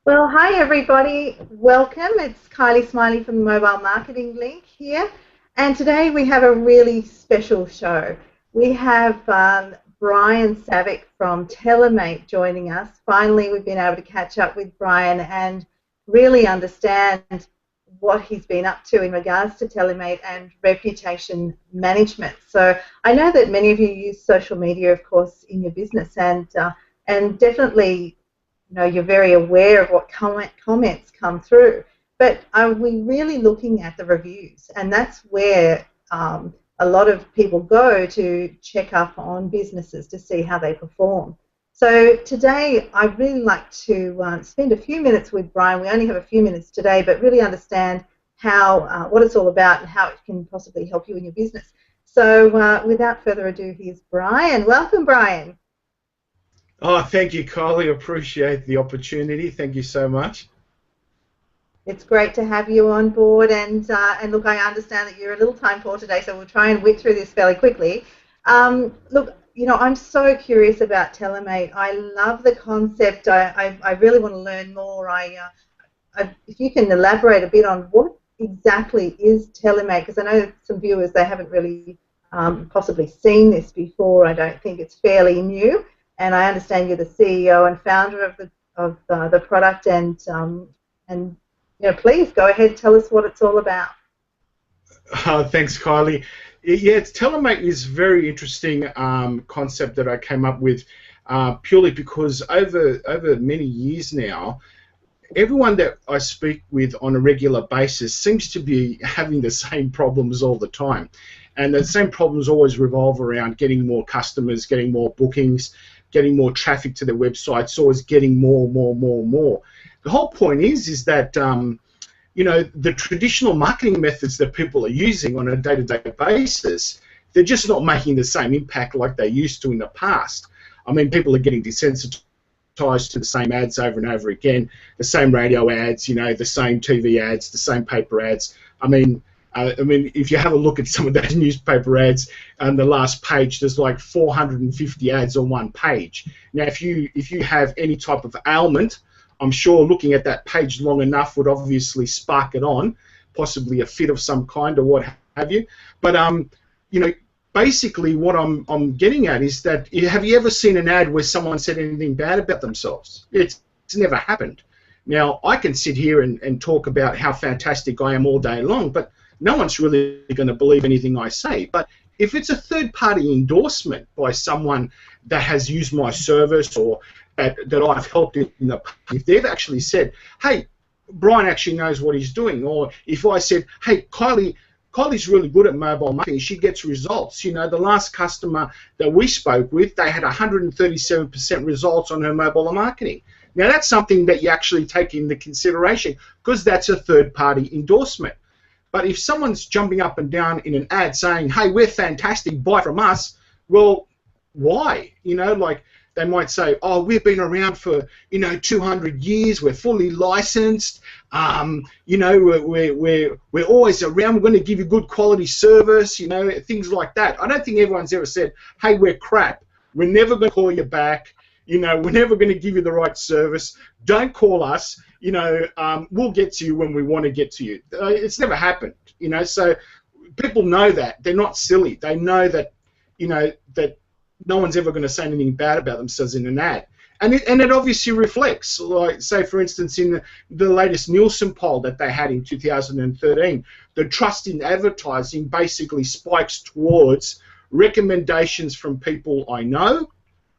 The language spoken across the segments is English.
Well, hi everybody. Welcome. It's Kylie Smiley from the Mobile Marketing Link here. And today we have a really special show. We have Brian Savic from Tellamate joining us. Finally, we've been able to catch up with Brian and really understand what he's been up to in regards to Tellamate and reputation management. So I know that many of you use social media, of course, in your business, and definitely you're very aware of what comments come through, but are we really looking at the reviews? And that's where a lot of people go to check up on businesses to see how they perform. So today I'd really like to spend a few minutes with Brian. We only have a few minutes today, but really understand how what it's all about and how it can possibly help you in your business. So without further ado, here's Brian. Welcome, Brian. Oh, thank you, Kylie. Appreciate the opportunity. Thank you so much. It's great to have you on board, and look, I understand that you're a little time poor today, so we'll try and whip through this fairly quickly. Look, I'm so curious about Tellamate. I love the concept. I really want to learn more. If you can elaborate a bit on what exactly is Tellamate, because I know some viewers, they haven't really possibly seen this before. I don't think it's fairly new. And I understand you're the CEO and founder of the product, and please go ahead, tell us what it's all about. Thanks, Kylie. Yeah, Tellamate is a very interesting concept that I came up with purely because over many years now, everyone that I speak with on a regular basis seems to be having the same problems all the time. And the same problems always revolve around getting more customers, getting more bookings, getting more traffic to their websites, always getting more. The whole point is that the traditional marketing methods that people are using on a day-to-day basis, they're just not making the same impact like they used to in the past. I mean, people are getting desensitized to the same ads over and over again, the same radio ads, the same TV ads, the same paper ads. I mean, if you have a look at some of those newspaper ads on the last page, there's like 450 ads on one page. Now, if you have any type of ailment, I'm sure looking at that page long enough would obviously spark it on, possibly a fit of some kind or what have you. But basically what I'm getting at is that have you ever seen an ad where someone said anything bad about themselves? It's never happened. Now, I can sit here and talk about how fantastic I am all day long, but no one's really going to believe anything I say. But if it's a third-party endorsement by someone that has used my service or that I've helped in the past, if they've actually said, hey, Brian actually knows what he's doing, or if I said, hey, Kylie's really good at mobile marketing, she gets results. The last customer that we spoke with, they had 137% results on her mobile marketing. Now, that's something that you actually take into consideration because that's a third-party endorsement. But if someone's jumping up and down in an ad saying, hey, we're fantastic, buy from us, well, why? Like they might say, oh, we've been around for, 200 years, we're fully licensed, we're always around, we're going to give you good quality service, things like that. I don't think everyone's ever said, hey, we're crap, we're never going to call you back, we're never going to give you the right service, don't call us, we'll get to you when we want to get to you. It's never happened, so people know that. They're not silly. They know that, that no one's ever going to say anything bad about themselves in an ad. And it obviously reflects, like, say, for instance, in the latest Nielsen poll that they had in 2013, the trust in advertising basically spikes towards recommendations from people I know.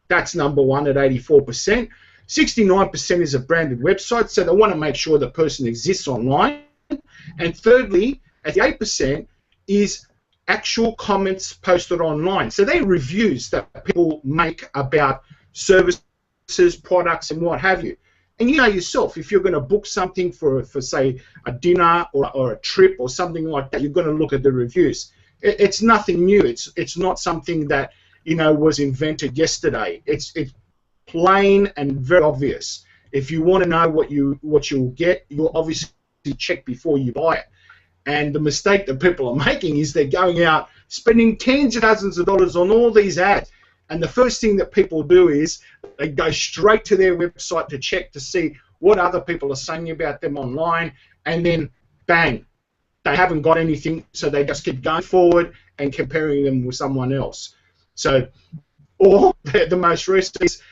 That's number one at 84%. 69% is a branded website, so they want to make sure the person exists online. And thirdly, at 8%, is actual comments posted online. So they're reviews that people make about services, products, and what have you. And you know yourself, if you're going to book something for say, a dinner or a trip or something like that, you're going to look at the reviews. It's nothing new. It's not something that was invented yesterday. It's plain and very obvious. If you want to know what you'll get, you'll obviously check before you buy it. And the mistake that people are making is they're going out spending tens of thousands of dollars on all these ads. And the first thing that people do is they go straight to their website to check to see what other people are saying about them online, and then bang, they haven't got anything, so they just keep going forward and comparing them with someone else. So, or the most recent is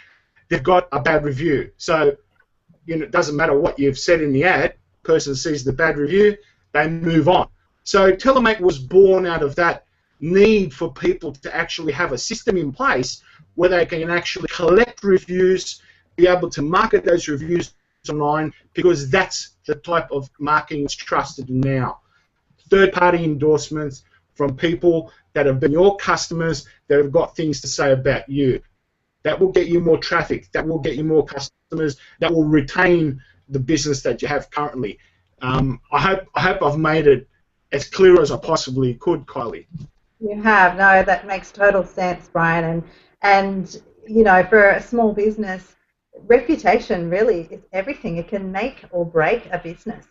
they've got a bad review. So, it doesn't matter what you've said in the ad, person sees the bad review, they move on. So Tellamate was born out of that need for people to actually have a system in place where they can actually collect reviews, be able to market those reviews online, because that's the type of marketing that's trusted now. Third-party endorsements from people that have been your customers that have got things to say about you. That will get you more traffic. That will get you more customers. That will retain the business that you have currently. I hope I've made it as clear as I possibly could, Kylie. You have. No, that makes total sense, Brian. And for a small business, reputation really is everything. It can make or break a business.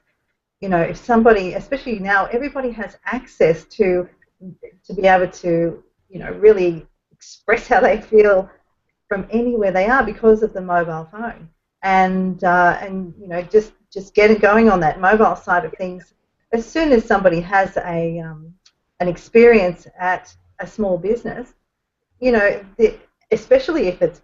If somebody, especially now, everybody has access to be able to, really express how they feel from anywhere they are because of the mobile phone. And just get it going on that mobile side of things. As soon as somebody has an experience at a small business, especially if it's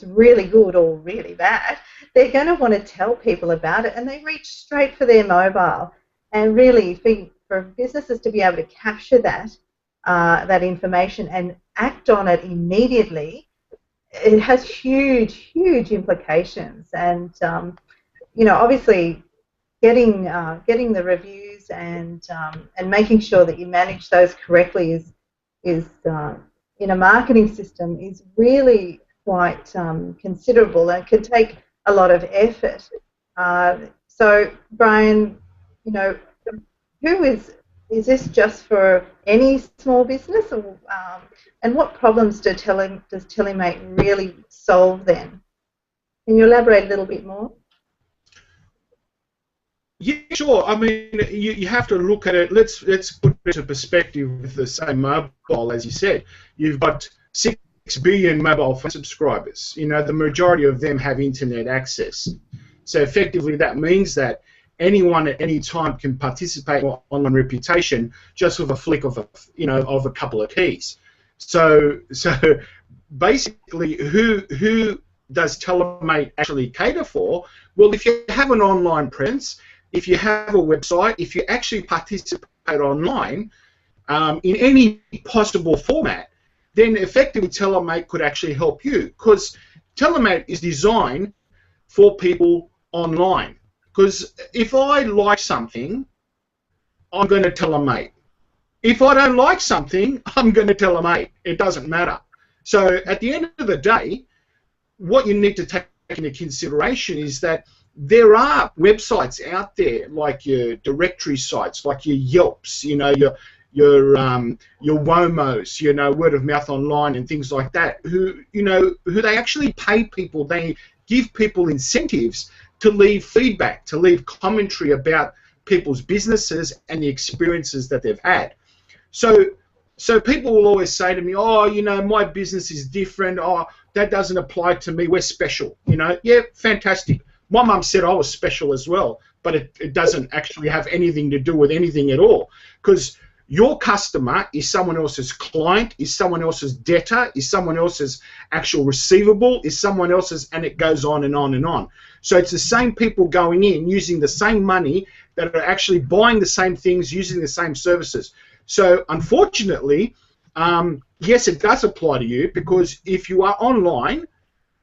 really good or really bad, they're going to want to tell people about it, and they reach straight for their mobile. And really, for businesses to be able to capture that information and act on it immediately, it has huge, huge implications. And obviously, getting the reviews and making sure that you manage those correctly is in a marketing system is really quite considerable and can take a lot of effort. So, Brian, who is this just for any small business, or, and what problems does Tellamate really solve then? Can you elaborate a little bit more? Yeah, sure. I mean, you have to look at it. Let's put it into perspective with the same mobile, as you said. You've got 6 billion mobile phone subscribers. The majority of them have internet access. So effectively, that means that anyone at any time can participate in online reputation just with a flick of a couple of keys. So basically, who does Tellamate actually cater for? Well, if you have an online presence, if you have a website, if you actually participate online in any possible format, then effectively Tellamate could actually help you, because Tellamate is designed for people online. Because if I like something, I'm going to tell a mate. If I don't like something, I'm going to tell a mate. It doesn't matter. So at the end of the day, what you need to take into consideration is that there are websites out there, like your directory sites, like your Yelps, your Womos, word of mouth online and things like that, who they actually pay people. They give people incentives to leave feedback, to leave commentary about people's businesses and the experiences that they've had. So people will always say to me, oh, my business is different. Oh, that doesn't apply to me. We're special. Yeah, fantastic. My mum said I was special as well, but it doesn't actually have anything to do with anything at all, because your customer is someone else's client, is someone else's debtor, is someone else's actual receivable, is someone else's, and it goes on and on and on. So it's the same people going in, using the same money, that are actually buying the same things, using the same services. So unfortunately, yes, it does apply to you, because if you are online,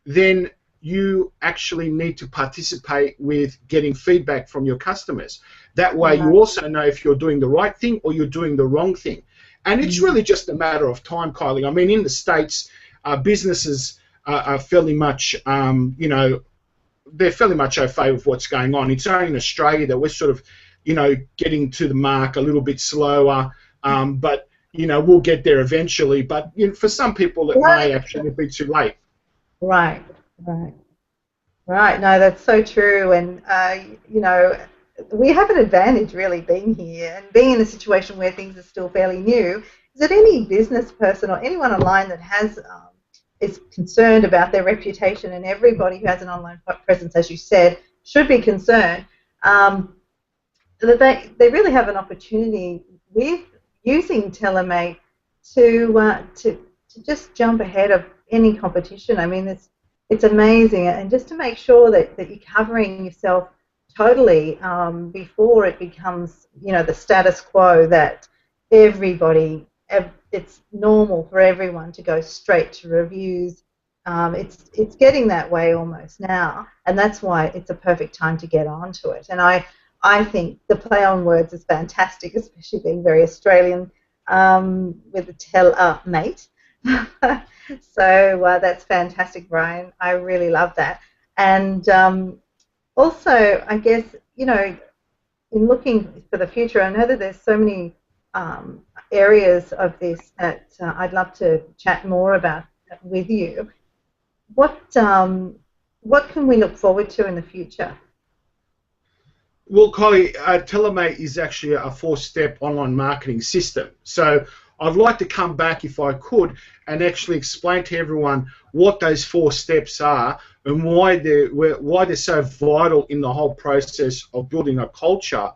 then you actually need to participate with getting feedback from your customers. That way you also know if you're doing the right thing or you're doing the wrong thing. And it's really just a matter of time, Kylie. I mean, in the States, businesses are fairly much, they're fairly much au fait with what's going on. It's only in Australia that we're sort of, getting to the mark a little bit slower, but, we'll get there eventually. But for some people, it may actually be too late. Right. No, that's so true. And, we have an advantage really being here and being in a situation where things are still fairly new, is that any business person or anyone online that has is concerned about their reputation, and everybody who has an online presence, as you said, should be concerned, that they really have an opportunity with using Tellamate to just jump ahead of any competition. I mean, it's amazing, and just to make sure that you're covering yourself totally before it becomes, the status quo that everybody, it's normal for everyone to go straight to reviews. It's getting that way almost now, and that's why it's a perfect time to get onto it. And I think the play on words is fantastic, especially being very Australian with the Tellamate. So that's fantastic, Brian. I really love that. And also, I guess, in looking for the future, I know that there's so many areas of this that I'd love to chat more about with you. What can we look forward to in the future? Well, Kylie, Tellamate is actually a 4-step online marketing system. So I'd like to come back, if I could, and actually explain to everyone what those 4 steps are and why they're so vital in the whole process of building a culture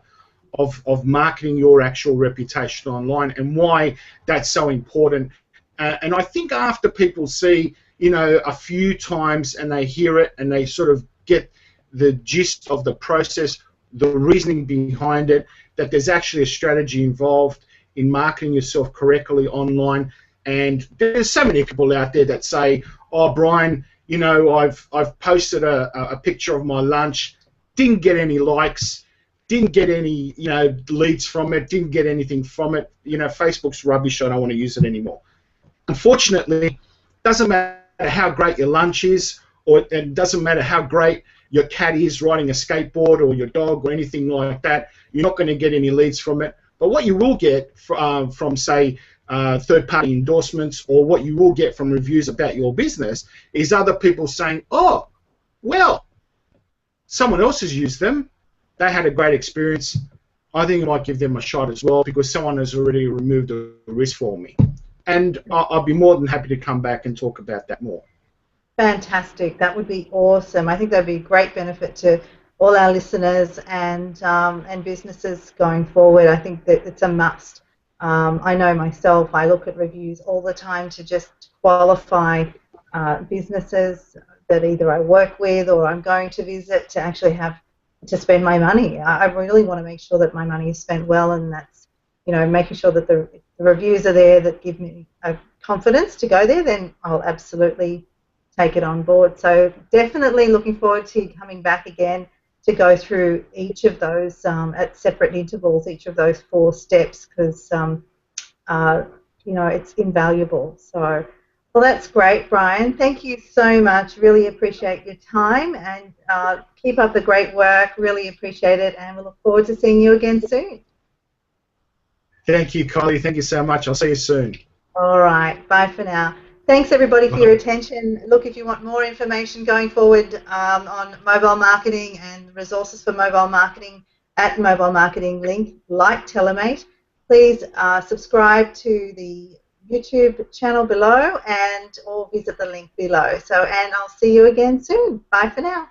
of marketing your actual reputation online, and why that's so important. And I think after people see, a few times and they hear it and they sort of get the gist of the process, the reasoning behind it, that there's actually a strategy involved in marketing yourself correctly online. And there's so many people out there that say, oh, Brian, I've posted a picture of my lunch, didn't get any likes, didn't get any leads from it, didn't get anything from it, Facebook's rubbish, I don't want to use it anymore. Unfortunately, it doesn't matter how great your lunch is, or it doesn't matter how great your cat is riding a skateboard, or your dog, or anything like that, you're not going to get any leads from it. But what you will get from say, third-party endorsements, or what you will get from reviews about your business, is other people saying, oh, well, someone else has used them, they had a great experience, I think I might give them a shot as well, because someone has already removed a risk for me. And I'll be more than happy to come back and talk about that more. Fantastic. That would be awesome. I think that would be a great benefit to all our listeners and businesses going forward. I think that it's a must. I know myself, I look at reviews all the time to just qualify businesses that either I work with or I'm going to visit to actually have to spend my money. I really want to make sure that my money is spent well, and that's, making sure that the reviews are there that give me a confidence to go there, then I'll absolutely take it on board. So definitely looking forward to coming back again to go through each of those at separate intervals, each of those 4 steps, because it's invaluable. So, well, that's great, Brian. Thank you so much. Really appreciate your time, and keep up the great work. Really appreciate it, and we look forward to seeing you again soon. Thank you, Kylie. Thank you so much. I'll see you soon. All right. Bye for now. Thanks, everybody, for your attention. Look, if you want more information going forward on mobile marketing and resources for mobile marketing at Mobile Marketing Link, like Tellamate, please subscribe to the YouTube channel below or visit the link below. And I'll see you again soon. Bye for now.